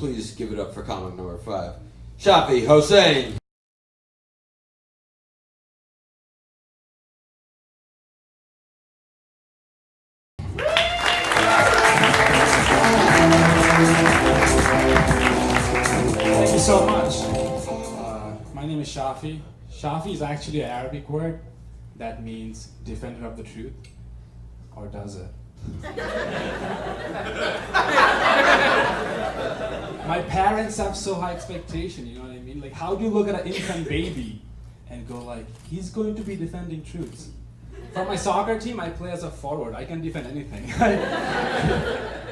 please give it up for comic number 5, Shafi, Hossain. Thank you so much. My name is Shafi. Shafi is actually an Arabic word that means defender of the truth. Or does it? My parents have so high expectation, you know what I mean? Like, how do you look at an infant baby and go like, he's going to be defending truths? For my soccer team, I play as a forward. I can defend anything.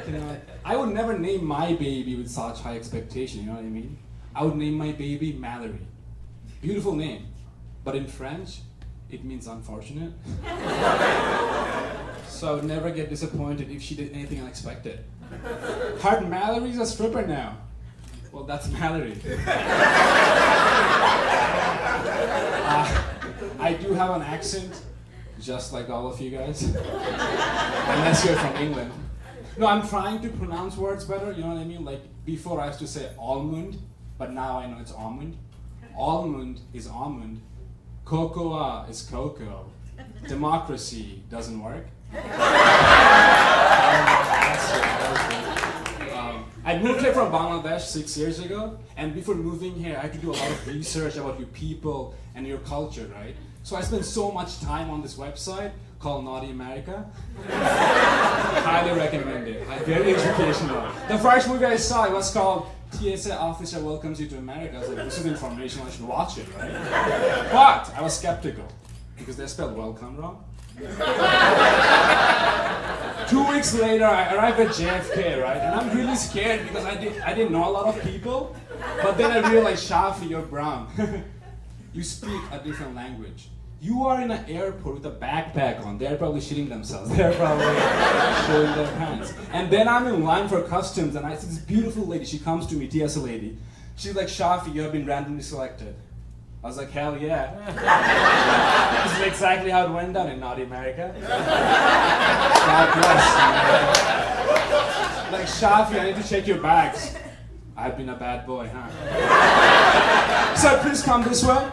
You know, I would never name my baby with such high expectation, you know what I mean? I would name my baby Mallory. Beautiful name. But in French, it means unfortunate. So I would never get disappointed if she did anything unexpected. Heard Mallory's a stripper now. Well, that's Mallory. I do have an accent, just like all of you guys. Unless you're from England. No, I'm trying to pronounce words better, you know what I mean? Like, before I used to say almond, but now I know it's almond. Almond is almond. Cocoa is cocoa. Democracy doesn't work. I moved here from Bangladesh 6 years ago, and before moving here, I had to do a lot of research about your people and your culture, right? So I spent so much time on this website called Naughty America. Highly recommend it. Very educational. The first movie I saw, it was called TSA Officer Welcomes You to America. I was like, this is information, I should watch it, right? But I was skeptical, because they spelled welcome wrong. 2 weeks later, I arrived at JFK, right? And I'm really scared because I didn't know a lot of people. But then I realized, Shafi, you're brown. You speak a different language. You are in an airport with a backpack on. They're probably shitting themselves. They're probably showing their pants. And then I'm in line for customs, and I see this beautiful lady. She comes to me, TSA lady. She's like, Shafi, you have been randomly selected. I was like, hell yeah. This is exactly how it went down in Naughty America. God bless. Like, Shafi, I need to check your bags. I've been a bad boy, huh? So please come this way.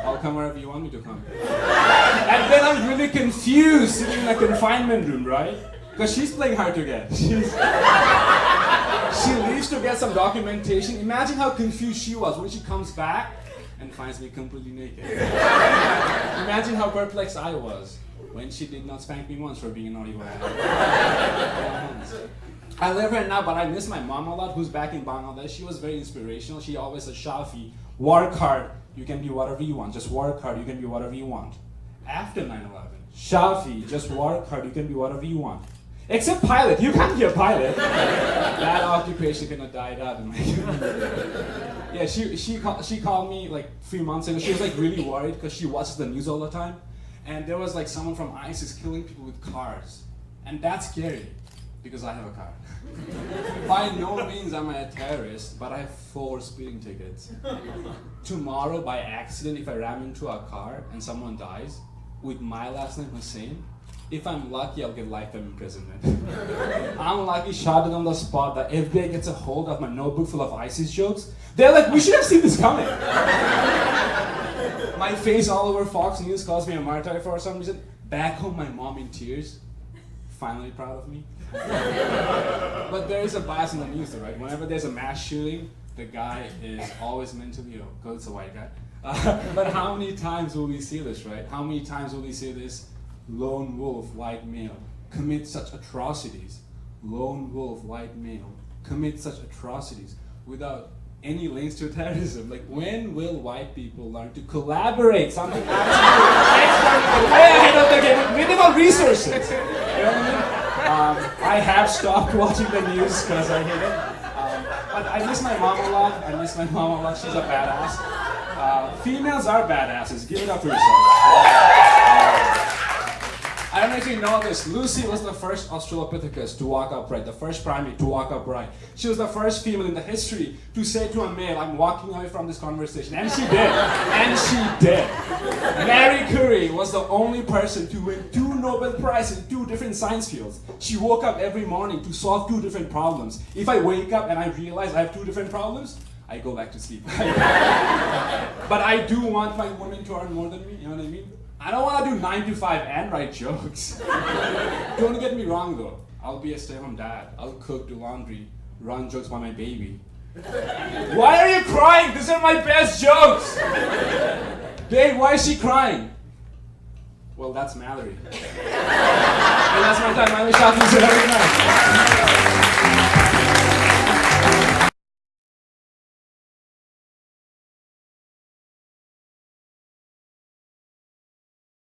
I'll come wherever you want me to come. And then I'm really confused sitting in a confinement room, right? Because she's playing hard to get. She leaves to get some documentation. Imagine how confused she was when she comes back and finds me completely naked. Imagine how perplexed I was when she did not spank me once for being a naughty boy. I live here now, but I miss my mom a lot, who's back in Bangladesh. She was very inspirational. She always said, Shafi, work hard, you can be whatever you want. Just work hard, you can be whatever you want. After 9/11, Shafi, just work hard, you can be whatever you want. Except pilot, you can't be a pilot. That occupation kind of died out in my Yeah, she called me like 3 months ago. She was like really worried because she watches the news all the time. And there was like someone from ISIS killing people with cars. And that's scary because I have a car. By no means am I a terrorist, but I have 4 speeding tickets. Tomorrow, by accident, if I ram into a car and someone dies, with my last name Hossain, if I'm lucky, I'll get lifetime imprisonment. Unlucky, shot it on the spot. The FBI gets a hold of my notebook full of ISIS jokes. They're like, we should have seen this coming. My face all over Fox News calls me a martyr for some reason. Back home, my mom in tears. Finally proud of me. But there is a bias in the news, though, right? Whenever there's a mass shooting, the guy is always mentally ill because it's a white guy. But how many times will we see this, right? How many times will we see this lone wolf white male commit such atrocities? Lone wolf white male commit such atrocities without any links to terrorism. Like, when will white people learn to collaborate? Something absolutely way ahead of the game with minimal resources. You know what I mean? I have stopped watching the news because I hate it. But I miss my mom a lot. She's a badass. Females are badasses. Give it up for yourselves. I don't know if you know this. Lucy was the first Australopithecus to walk upright, the first primate to walk upright. She was the first female in the history to say to a male, I'm walking away from this conversation. And she did. And she did. Marie Curie was the only person to win 2 Nobel Prizes in 2 different science fields. She woke up every morning to solve 2 different problems. If I wake up and I realize I have 2 different problems, I go back to sleep. But I do want my women to earn more than me, you know what I mean? I don't want to do 9 to 5 and write jokes. Don't get me wrong though. I'll be a stay-at-home dad. I'll cook, do laundry, run jokes by my baby. Why are you crying? These are my best jokes! Babe, why is she crying? Well, that's Mallory. And that's my time. My name is Shafi.